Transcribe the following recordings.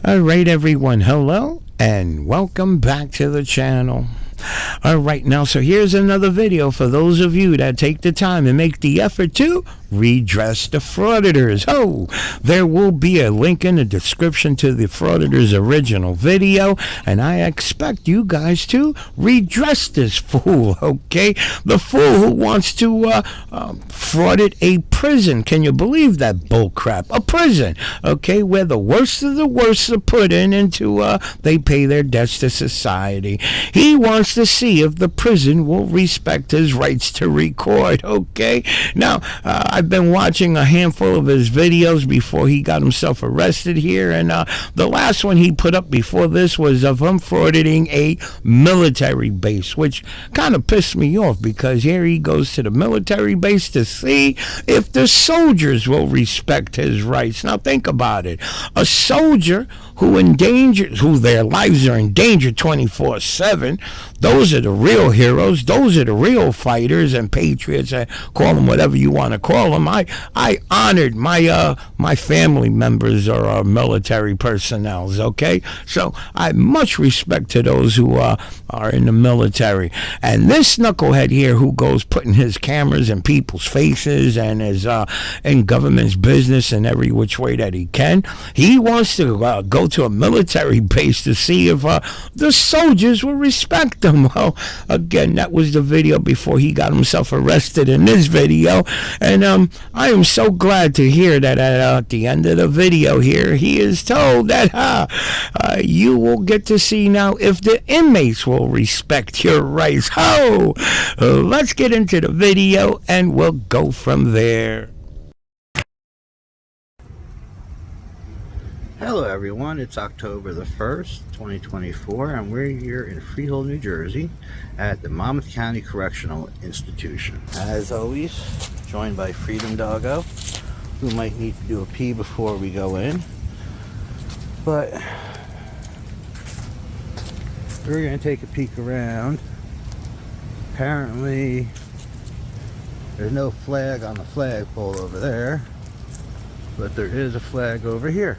Alright everyone, hello and welcome back to the channel. Alright, now so here's another video for those of you that take the time and make the effort to redress the frauditors. Oh, there will be a link in the description to the frauditors original video, and I expect you guys to redress this fool, okay? The fool who wants to fraudit a prison. Can you believe that bullcrap? A prison, okay, where the worst of the worst are put into they pay their debts to society. He wants to see if the prison will respect his rights to record, okay? Now, I've been watching a handful of his videos before he got himself arrested here, and the last one he put up before this was of him frauditing a military base, which kind of pissed me off because here he goes to the military base to see if the soldiers will respect his rights. Now think about it. A soldier who their lives are in danger 24/7, those are the real heroes, those are the real fighters and patriots. Call them whatever you want to call them. I honored my family members are military personnel, okay? So I much respect to those who are in the military. And this knucklehead here who goes putting his cameras in people's faces and is in government's business in every which way that he can, he wants to go to a military base to see if the soldiers will respect him. Well, again, that was the video before he got himself arrested in this video, and I am so glad to hear that at the end of the video here, he is told that you will get to see now if the inmates will respect your rights. Let's get into the video and we'll go from there. Hello everyone, it's October the 1st, 2024, and we're here in Freehold, New Jersey at the Monmouth County Correctional Institution. As always, joined by Freedom Doggo, who might need to do a pee before we go in. But we're going to take a peek around. Apparently, there's no flag on the flagpole over there, but there is a flag over here.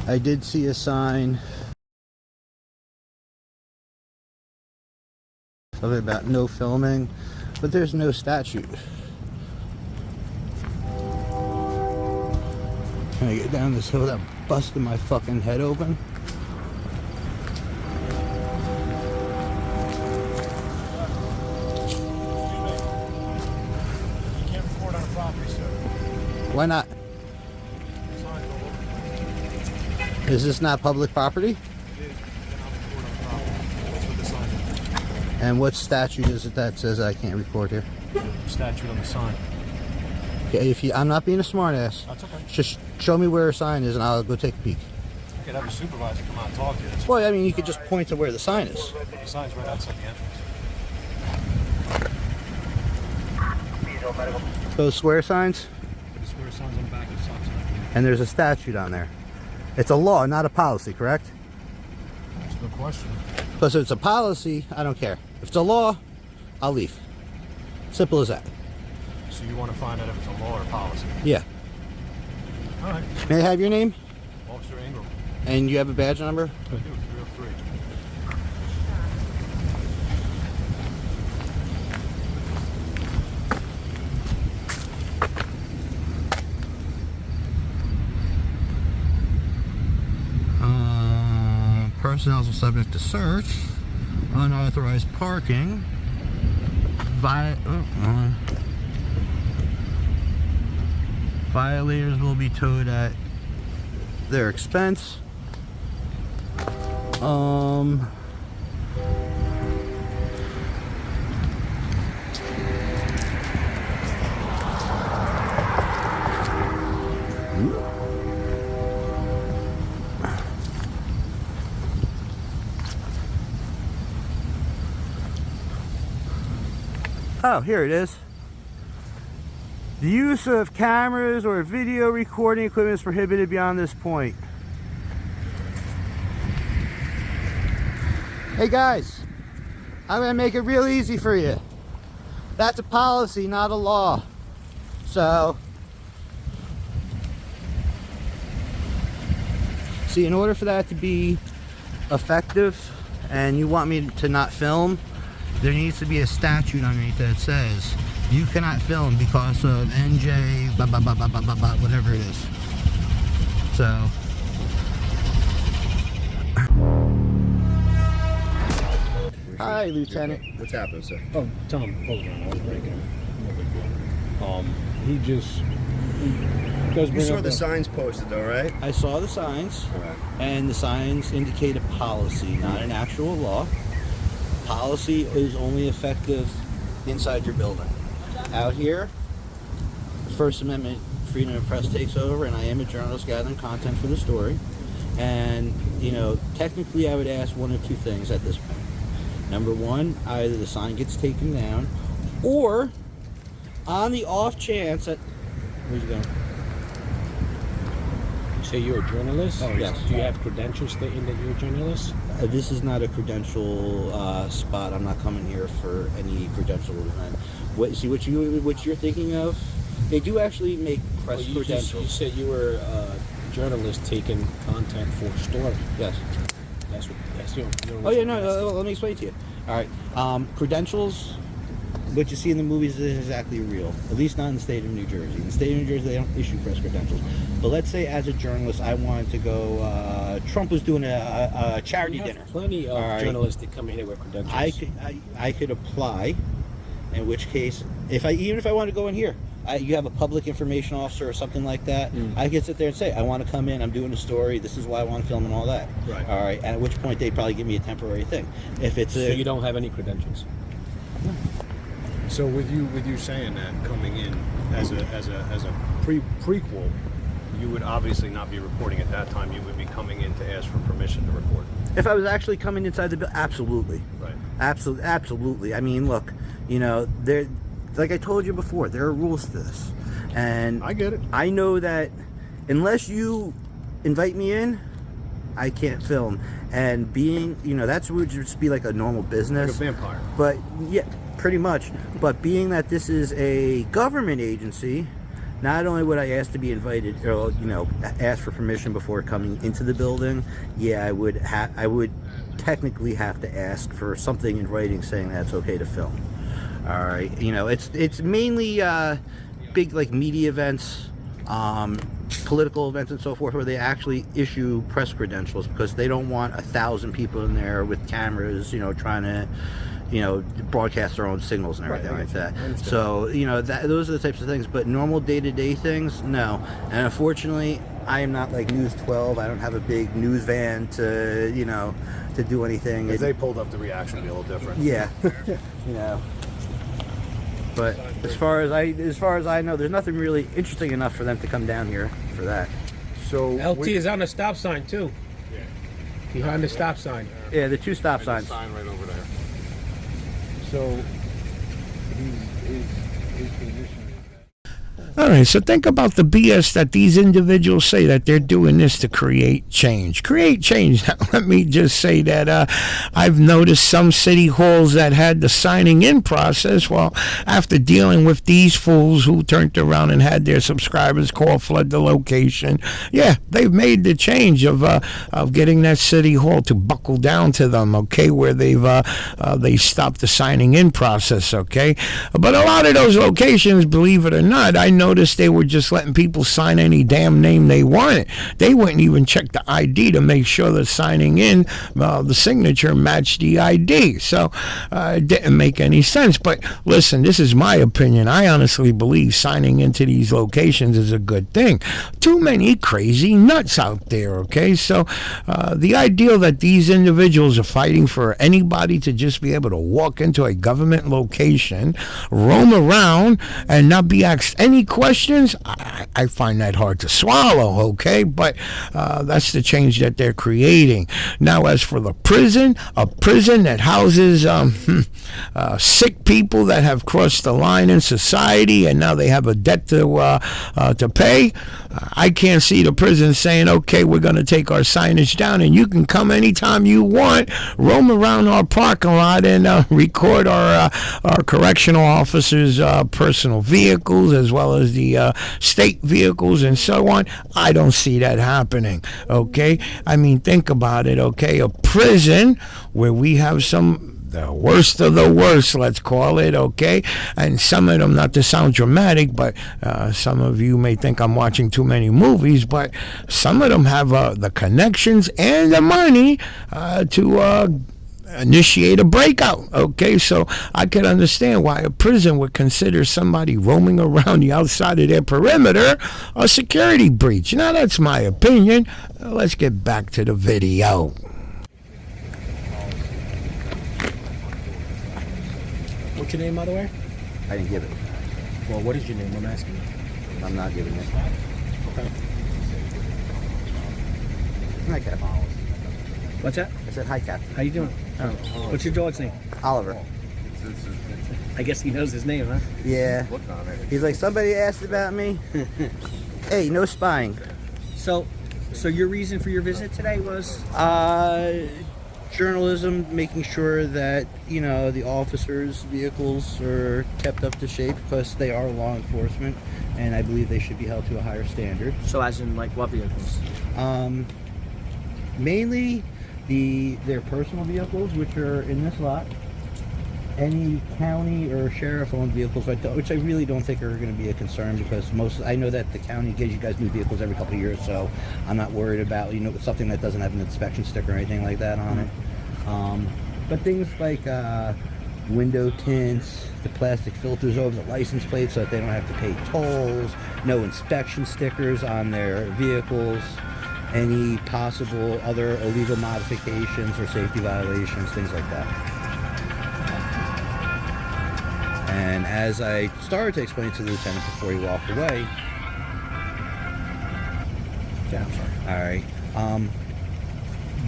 I did see a sign something about no filming, but there's no statute. Can I get down this hill without busting my fucking head open? You can't record on a property, sir. Why not? Is this not public property? It is. You cannot record on a property. That's what the sign is. And what statute is it that says I can't record here? Statute on the sign. Okay, I'm not being a smartass. That's okay. Just show me where a sign is and I'll go take a peek. You could have a supervisor come out and talk to you. Well, I mean, you could just point to where the sign is. The sign's right outside the entrance. Those square signs? The square signs on the back of the stop sign. And there's a statute on there. It's a law, not a policy, correct? That's a good question. Because if it's a policy, I don't care. If it's a law, I'll leave. Simple as that. So you want to find out if it's a law or policy? Yeah. All right. May I have your name? Officer Ingram. And you have a badge number? I do. 303. Personnel are subject to search, unauthorized parking, violators will be towed at their expense. Oh, here it is. The use of cameras or video recording equipment is prohibited beyond this point. Hey guys, I'm gonna make it real easy for you. That's a policy, not a law. So See, in order for that to be effective, and you want me to not film, there needs to be a statute underneath that says you cannot film because of NJ blah, blah, blah, blah, blah, blah, blah, whatever it is. So hi, Lieutenant. What's happened, sir? Oh, Tom, hold on. I was breaking. No big deal. He does You bring saw up the signs posted, though, right? I saw the signs, Right. and the signs indicate a policy, not an actual law. Policy is only effective inside your building. Out here, the First Amendment freedom of press takes over, and I am a journalist gathering content for the story. And, you know, technically I would ask one of two things at this point. Number one, either the sign gets taken down, or on the off chance that... Where's it going? You say you're a journalist? Oh, yes. Do you have credentials stating that you're a journalist? This is not a credential spot. I'm not coming here for any credential event. What you're thinking of? They do actually make press credentials. You said you were a journalist taking content for a story. Yes. That's your Oh yeah, no. Let me explain to you. All right. Credentials. What you see in the movies is exactly real. At least not in the state of New Jersey. In the state of New Jersey, they don't issue press credentials. But let's say, as a journalist, I wanted to go. Trump was doing a charity dinner. Plenty of journalists that come in here with credentials. I could apply. In which case, even if I want to go in here, you have a public information officer or something like that. I could sit there and say, I want to come in. I'm doing a story. This is why I want to film and all that. Right. All right. And at which point they'd probably give me a temporary thing. If it's so you don't have any credentials. So with you saying that, coming in as a prequel, you would obviously not be reporting at that time. You would be coming in to ask for permission to record. If I was actually coming inside the building, absolutely. Right. Absolutely. I mean, look, you know, like I told you before, there are rules to this. And I get it. I know that unless you invite me in, I can't film. And being, you know, that's would just be like a normal business. Like a vampire. But yeah, pretty much. But being that this is a government agency, not only would I ask to be invited, or you know, ask for permission before coming into the building, yeah, I would technically have to ask for something in writing saying that it's okay to film. All right, you know, it's mainly big like media events, political events and so forth, where they actually issue press credentials because they don't want 1,000 people in there with cameras, you know, trying to, you know, broadcast their own signals and everything like that. So, you know, those are the types of things. But normal day-to-day things, no. And unfortunately, I am not like News 12. I don't have a big news van to, you know, to do anything. If they pulled up, the reaction would be a little different. Yeah, you know. But as far as I know, there's nothing really interesting enough for them to come down here for that. So LT is on the stop sign too. Yeah. Behind the stop sign. Yeah, the two stop signs. Sign right over there. So his position. All right, so think about the BS that these individuals say that they're doing this to create change. Create change. Now, let me just say that I've noticed some city halls that had the signing in process. Well, after dealing with these fools who turned around and had their subscribers call, flood the location, yeah, they've made the change of getting that city hall to buckle down to them, okay, where they stopped the signing in process, okay. But a lot of those locations, believe it or not, I noticed they were just letting people sign any damn name they wanted. They wouldn't even check the ID to make sure that signing in, the signature matched the ID. So it didn't make any sense. But listen, this is my opinion. I honestly believe signing into these locations is a good thing. Too many crazy nuts out there, okay? So the idea that these individuals are fighting for anybody to just be able to walk into a government location, roam around, and not be asked any questions, I find that hard to swallow, okay? But that's the change that they're creating. Now, as for the prison, a prison that houses sick people that have crossed the line in society and now they have a debt to pay, I can't see the prison saying, okay, we're going to take our signage down and you can come anytime you want, roam around our parking lot and record our correctional officers' personal vehicles as well as the state vehicles and so on. I don't see that happening, okay? I mean, think about it, okay? A prison where we have the worst of the worst, let's call it, okay? And some of them, not to sound dramatic, but some of you may think I'm watching too many movies, but some of them have the connections and the money to initiate a breakout, okay? So I can understand why a prison would consider somebody roaming around the outside of their perimeter a security breach. Now, that's my opinion. Let's get back to the video. What's your name, by the way? I didn't give it. Well, what is your name? I'm asking you. I'm not giving it. Okay. Hi, Captain. What's that? I said hi, Captain. How you doing? Oh. What's your dog's name? Oliver. I guess he knows his name, huh? Yeah. He's like, somebody asked about me. Hey, no spying. So your reason for your visit today was? Journalism, making sure that, you know, the officers' vehicles are kept up to shape because they are law enforcement and I believe they should be held to a higher standard. So as in, like, what vehicles? Mainly their personal vehicles, which are in this lot. Any county or sheriff-owned vehicles, which I really don't think are going to be a concern because I know that the county gives you guys new vehicles every couple of years, so I'm not worried about, you know, something that doesn't have an inspection sticker or anything like that on it. But things like window tints, the plastic filters over the license plate so that they don't have to pay tolls, no inspection stickers on their vehicles, any possible other illegal modifications or safety violations, things like that. And as I started to explain to the lieutenant before he walked away, Yeah, I'm sorry. all right,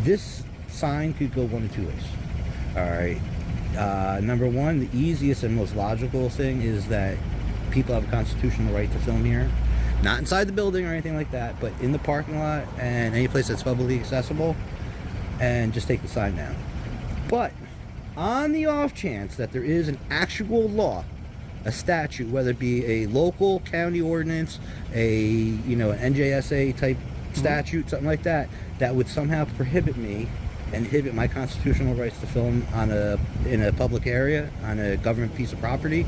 this sign could go one of two ways. All right, number one, the easiest and most logical thing is that people have a constitutional right to film here, not inside the building or anything like that, but in the parking lot and any place that's publicly accessible, and just take the sign down. But on the off chance that there is an actual law, a statute, whether it be a local county ordinance, an NJSA type statute, something like that, that would somehow prohibit me and inhibit my constitutional rights to film in a public area on a government piece of property.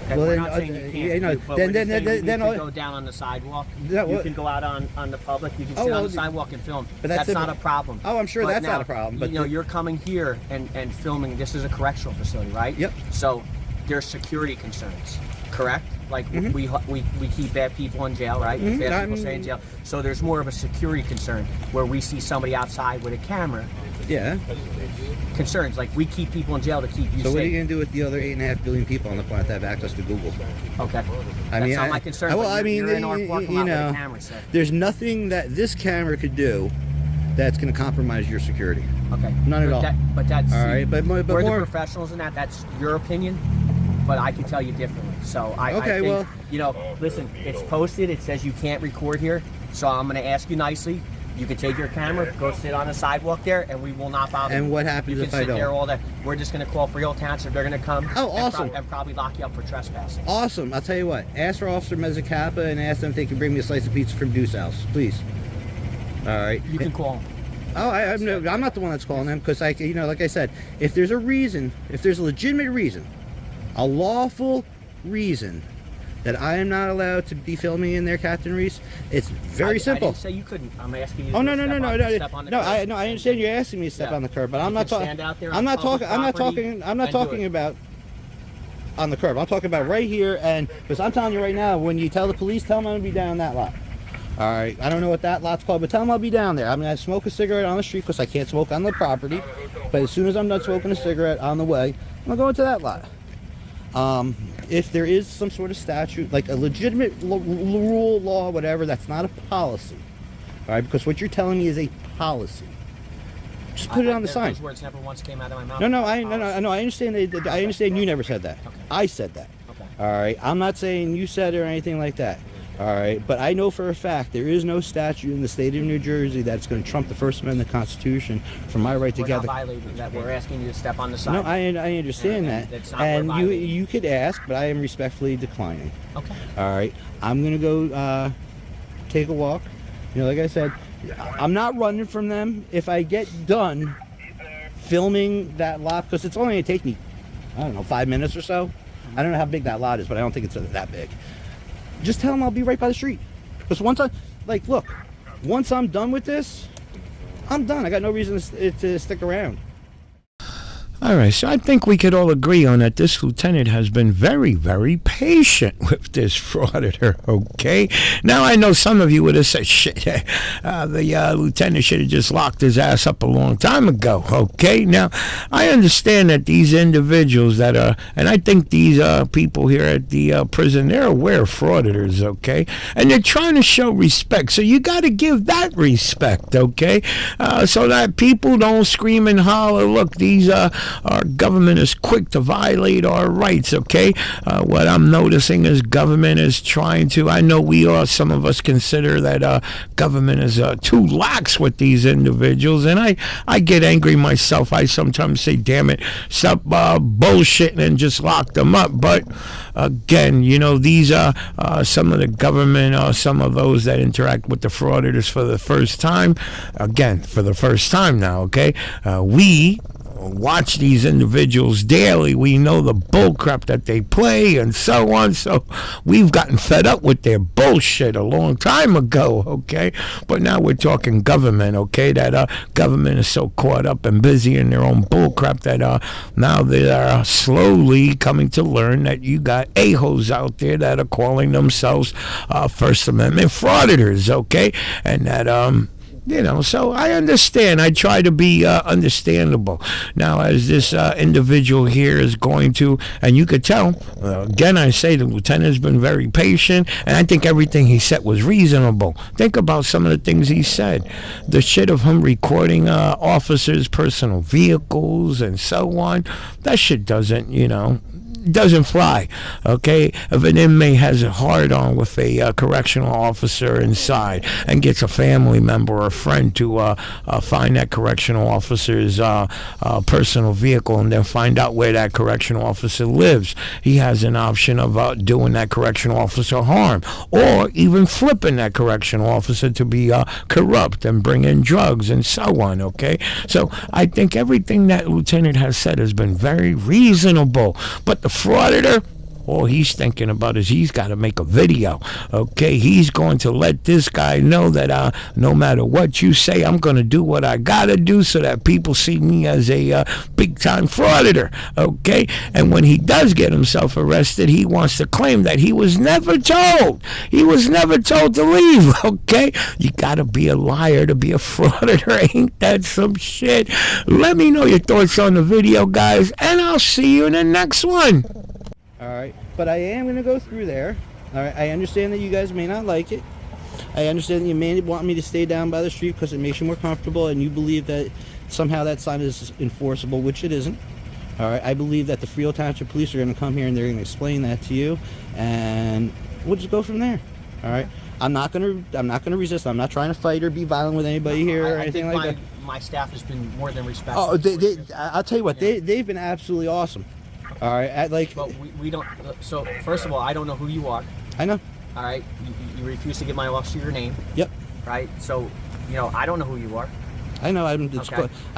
Okay, Well, we're then, not saying you can't, you know, but then- we're then- just saying then- you then need to I'll- go down on the sidewalk. Yeah, You well- can go out on the public. You can Oh, sit on well, the sidewalk and film. but That's that's not a it. problem. Oh, I'm sure But that's now, not a problem, but you know, you're coming here and filming. This is a correctional facility, right? Yep. So there's security concerns, correct? Like we keep bad people in jail, right? Bad people stay in jail. So there's more of a security concern where we see somebody outside with a camera. Yeah. Concerns like we keep people in jail to keep you So safe. what are you going to do with the other 8.5 billion people on the planet that have access to Google? Okay. I That's mean, not my concern. well, but I mean, you're in our parking you lot with know, a camera, so. there's nothing that this camera could do that's going to compromise your security. Okay. None at But all. But that's All right, but we're more. the professionals in that. That's your opinion, but I can tell you differently. So I Okay, think, well- you know, listen, it's posted. It says you can't record here. So I'm going to ask you nicely. You can take your camera, go sit on the sidewalk there, and we will not bother And you. what happens you if can I sit don't? there all day. We're just going to call Frauditor Township. They're going to come. Oh, awesome. And probably lock you up for trespassing. Awesome. I'll tell you what. Ask for Officer Mezzacappa and ask them if they can bring me a slice of pizza from Deuce House, please. All right. You can call them. Oh, I'm not the one that's calling them because like I said, if there's a reason, if there's a legitimate reason, a lawful reason that I am not allowed to be filming in there, Captain Reese, it's very simple. I didn't say you couldn't. I'm asking you. Oh to no! step on the curb. I understand you're asking me to step Yeah. on the curb, but I'm You not can talking. stand out there I'm on not public talking. I'm not property talking. I'm not and do talking it. about on the curb. I'm talking about right here, and because I'm telling you right now, when you tell the police, tell them I'm gonna be down that lot. All right. I don't know what that lot's called, but tell them I'll be down there. I'm gonna smoke a cigarette on the street because I can't smoke on the property. But as soon as I'm done smoking a cigarette on the way, I'm gonna go into that lot. If there is some sort of statute, like a legitimate rule, law, whatever, that's not a policy. All right, because what you're telling me is a policy. Just put it on the sign. Those words never once came out of my mouth. No, I understand. I understand. You never said that. Okay. I said that. Okay. All right. I'm not saying you said it or anything like that. All right, but I know for a fact there is no statute in the state of New Jersey that's going to trump the First Amendment of the Constitution for my right to We're not gather. violating that. We're asking you to step on the side. No, I understand And that, that's not and what you violating. you could ask, but I am respectfully declining. Okay. All right, I'm gonna go take a walk. You know, like I said, I'm not running from them. If I get done filming that lot, because it's only gonna take me, I don't know, 5 minutes or so. I don't know how big that lot is, but I don't think it's that big. Just tell them I'll be right by the street. Because once once I'm done with this, I'm done. I got no reason to stick around. All right, so I think we could all agree on that this lieutenant has been very, very patient with this frauditor, okay? Now, I know some of you would have said, shit, the lieutenant should have just locked his ass up a long time ago, okay? Now, I understand that these individuals that are, and I think these people here at the prison, they're aware of frauditors, okay? And they're trying to show respect, so you got to give that respect, okay? So that people don't scream and holler, look, these our government is quick to violate our rights, okay? What I'm noticing is government is trying to, I know some of us consider that government is too lax with these individuals, and I get angry myself. I sometimes say, damn it, stop bullshitting and just lock them up. But again, you know, these are some of the government, some of those that interact with the frauditors for the first time. Again, for the first time now, okay? We watch these individuals daily. We know the bullcrap that they play and so on. So we've gotten fed up with their bullshit a long time ago, okay? But now we're talking government, okay? That government is so caught up and busy in their own bullcrap that now they are slowly coming to learn that you got a-holes out there that are calling themselves First Amendment frauditors, okay? And that you know, so I understand. I try to be understandable. Now, as this individual here is going to, and you could tell, again, I say the lieutenant has been very patient, and I think everything he said was reasonable. Think about some of the things he said. The shit of him recording officers' personal vehicles and so on, that shit doesn't, you know, doesn't fly, okay? If an inmate has a hard-on with a correctional officer inside and gets a family member or a friend to find that correctional officer's personal vehicle and then find out where that correctional officer lives, he has an option of doing that correctional officer harm, or even flipping that correctional officer to be corrupt and bring in drugs and so on, okay? So I think everything that Lieutenant has said has been very reasonable, but the frauditor, all he's thinking about is he's got to make a video, okay? He's going to let this guy know that no matter what you say, I'm going to do what I got to do so that people see me as a big-time frauditor, okay? And when he does get himself arrested, he wants to claim that he was never told. He was never told to leave, okay? You got to be a liar to be a frauditor. Ain't that some shit? Let me know your thoughts on the video, guys, and I'll see you in the next one. All right, but I am going to go through there. All right, I understand that you guys may not like it. I understand that you may want me to stay down by the street because it makes you more comfortable, and you believe that somehow that sign is enforceable, which it isn't. All right, I believe that the Freehold Township Police are going to come here and they're going to explain that to you, and we'll just go from there. All right, I'm not going to resist. I'm not trying to fight or be violent with anybody here or anything like that. My staff has been more than respectful. Oh, I'll tell you what, they've been absolutely awesome. All right, But we don't. So first of all, I don't know who you are. I know. All right, you refuse to give my officer your name. Yep. Right. So, you know, I don't know who you are. I know. I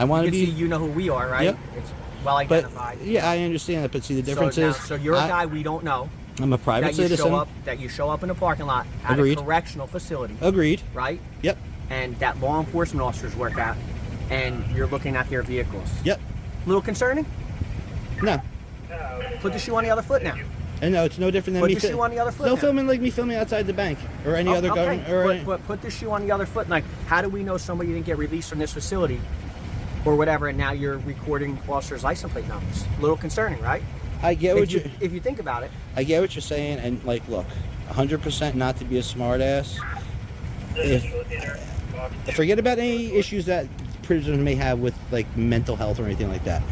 want to be. See, you know who we are, right? Yep. It's well identified. But yeah, I understand that. But see, the difference is. So you're a guy we don't know. I'm a private citizen. That you show up in a parking lot at Agreed. a correctional facility. Agreed. Right. Yep. And that law enforcement officers work at, and you're looking at their vehicles. Yep. Little concerning? No. Put the shoe on the other foot now. And no, it's no different than put me. Put the shoe on the other foot. No now. filming like me filming outside the bank or any other government. But put the shoe on the other foot. Like, how do we know somebody didn't get released from this facility, or whatever, and now you're recording officers' license plate numbers? A little concerning, right? I get what if you think about it. I get what you're saying, and like, look, 100% not to be a smartass. Forget about any issues that prisoners may have with like mental health or anything like that.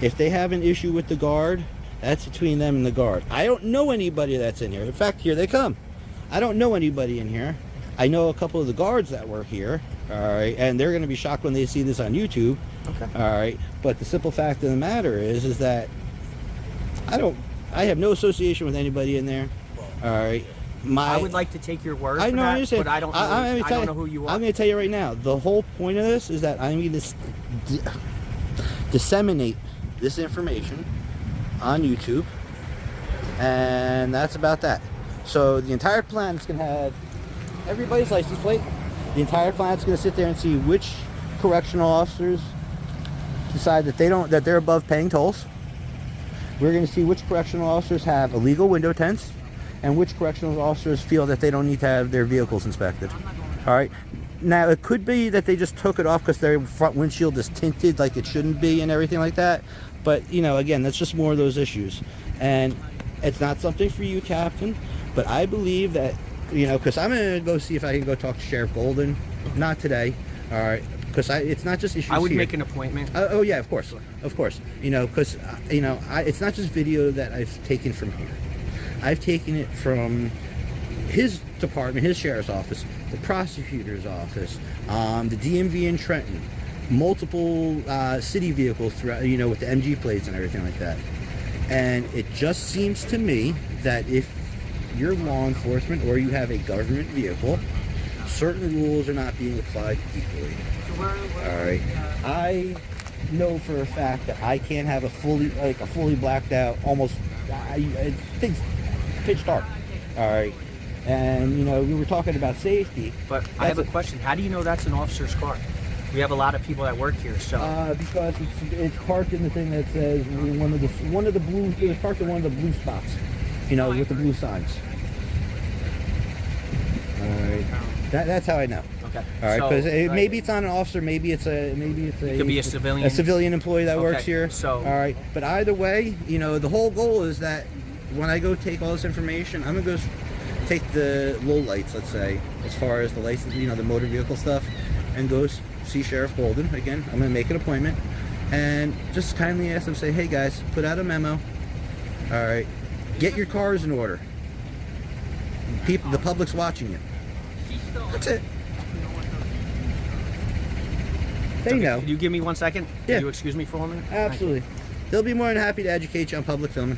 If they have an issue with the guard, that's between them and the guard. I don't know anybody that's in here. In fact, here they come. I don't know anybody in here. I know a couple of the guards that work here, all right, and they're going to be shocked when they see this on YouTube. Okay. All right, but the simple fact of the matter is that I have no association with anybody in there. All right. I would like to take your word for I know, I that, understand. but I don't know, I don't know who you are. I'm going to tell you right now, the whole point of this is that I'm going to disseminate this information on YouTube, and that's about that. So the entire planet's going to have everybody's license plate. The entire planet's going to sit there and see which correctional officers decide that they're above paying tolls. We're going to see which correctional officers have illegal window tints, and which correctional officers feel that they don't need to have their vehicles inspected. All right. Now, it could be that they just took it off because their front windshield is tinted like it shouldn't be and everything like that. But, you know, again, that's just more of those issues. And it's not something for you, Captain, but I believe that, you know, because I'm going to go see if I can go talk to Sheriff Golden. Not today. All right. Because it's not just issues I would here. make an appointment. Oh, yeah, of course. Of course. You know, because, you know, it's not just video that I've taken from here. I've taken it from his department, his sheriff's office, the prosecutor's office, the DMV in Trenton, multiple city vehicles throughout, you know, with the MG plates and everything like that. And it just seems to me that if you're law enforcement or you have a government vehicle, certain rules are not being applied equally. All right. I know for a fact that I can't have a fully blacked out, almost, I think, pitch dark. All right. And, you know, we were talking about safety. But I have a question. How do you know that's an officer's car? We have a lot of people that work here, so. Because it's parked in the thing that says one of the blue. It was parked in one of the blue spots, you know, with the blue signs. All right. That's how I know. Okay. All right. Because So, maybe it's not an officer. Maybe it's a. It could be a civilian. A civilian employee that works Okay, here. so- All right. But either way, you know, the whole goal is that when I go take all this information, I'm gonna go take the low lights, let's say, as far as the license, you know, the motor vehicle stuff, and go see Sheriff Golden. Again, I'm gonna make an appointment and just kindly ask them, say, hey guys, put out a memo. All right, get your cars in order. People, the public's watching you. That's it. They know. Could you give me 1 second? Yeah. Could you excuse me for a minute? Absolutely. They'll be more than happy to educate you on public filming.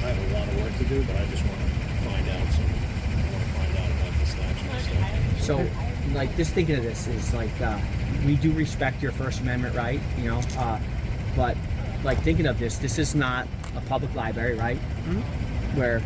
I have a lot of work to do, but I just want to find out about the statute and stuff. So, like, just thinking of this is like, we do respect your First Amendment right, you know, but like thinking of this is not a public library, right? Mm-hmm. Where,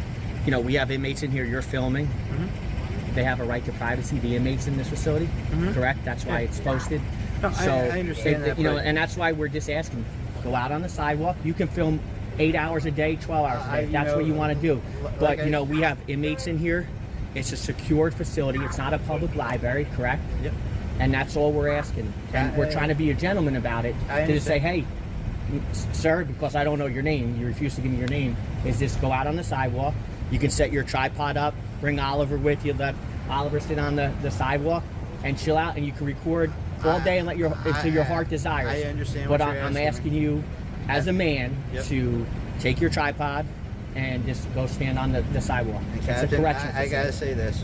you know, we have inmates in here, you're filming. Mm-hmm. They have a right to privacy, the inmates in this facility, mm-hmm. correct? That's why it's posted. No, so, I understand that. You know, and that's why we're just asking, go out on the sidewalk. You can film 8 hours a day, 12 hours a day. That's what you want to do. But, you know, we have inmates in here. It's a secured facility. It's not a public library, correct? Yep. And that's all we're asking. And we're trying to be a gentleman about it. To just say, hey, sir, because I don't know your name, you refuse to give me your name, is just go out on the sidewalk. You can set your tripod up, bring Oliver with you, let Oliver sit on the sidewalk and chill out, and you can record all day and let until your heart desires. I understand But what you're I'm asking you, as a man, to take your tripod and just go stand on the sidewalk. It's a correction I gotta facility. say this: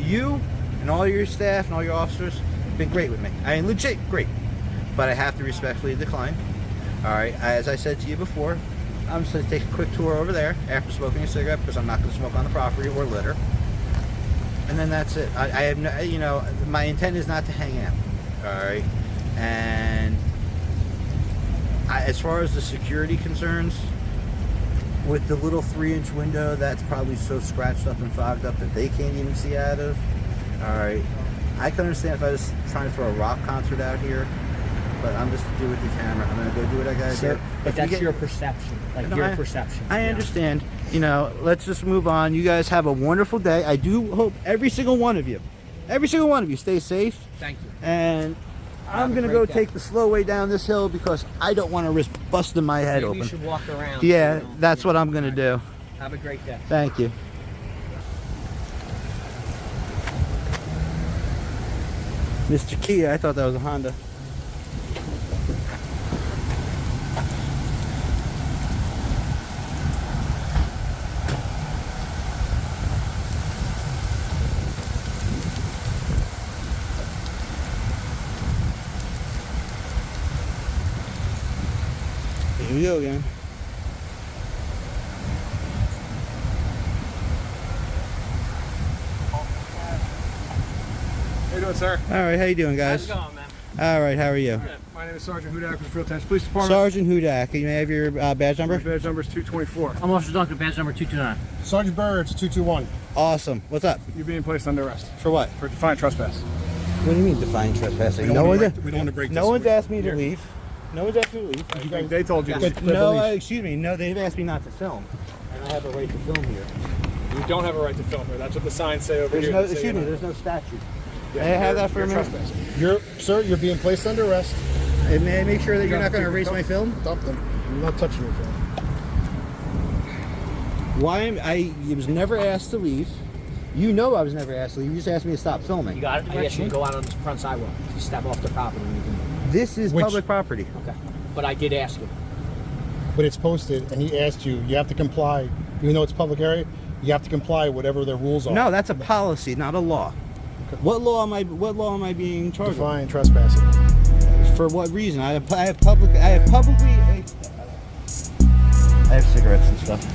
you and all your staff and all your officers have been great with me. I mean, legit great. But I have to respectfully decline. All right, as I said to you before, I'm just gonna take a quick tour over there after smoking a cigarette because I'm not gonna smoke on the property or litter. And then that's it. I have no, you know, my intent is not to hang out. All right, and as far as the security concerns, with the little 3-inch window that's probably so scratched up and fogged up that they can't even see out of. All right, I can understand if I was trying to throw a rock concert out here, but I'm just do with the camera. I'm gonna go do what I gotta do. But that's your perception, like your perception. I understand. You know, let's just move on. You guys have a wonderful day. I do hope every single one of you stay safe. Thank you. And I'm gonna great go day. take the slow way down this hill because I don't want to risk busting my head Maybe open. you should walk around. Yeah, you know? that's what I'm gonna do. Have a great day. Thank you. Mr. Kia, I thought that was a Honda. Here we go again. How you doing, sir? All right, how you doing, guys? How's it going, man? All right, how are you? Good. My name is Sergeant Hudak with the Field Towns Police Department. Sergeant Hudak, can you have your badge number? My badge number is 224. I'm Officer Duncan, badge number 229. Sergeant Birds, 221. Awesome. What's up? You're being placed under arrest For what? for defiant trespass. What do you mean defiant trespassing? We don't want to break no this. one's asked me to leave. No one's asked me to leave. I think they told you to. But no, excuse me. No, they've asked me not to film, and I have a right to film here. You don't have a right to film here. That's what the signs say over There's here. no, They say excuse me. you're There's no statute. not- May I have you're- that for a you're minute? trespassing. Sir, you're being placed under arrest. And may I make sure that you're not going to erase my film? Dump them. I'm not touching your film. Why am I was never asked to leave. You know I was never asked to leave. You just asked me to stop filming. You got it? I asked you to go out on the front sidewalk. You step off the property and you can. This is Which- public property. Okay. But I did ask you. But it's posted, and he asked you. You have to comply, even though it's public area. You have to comply with whatever their rules are. No, that's a policy, not a law. What law am I being charged with? Defiant trespassing. For what reason? I have cigarettes and stuff.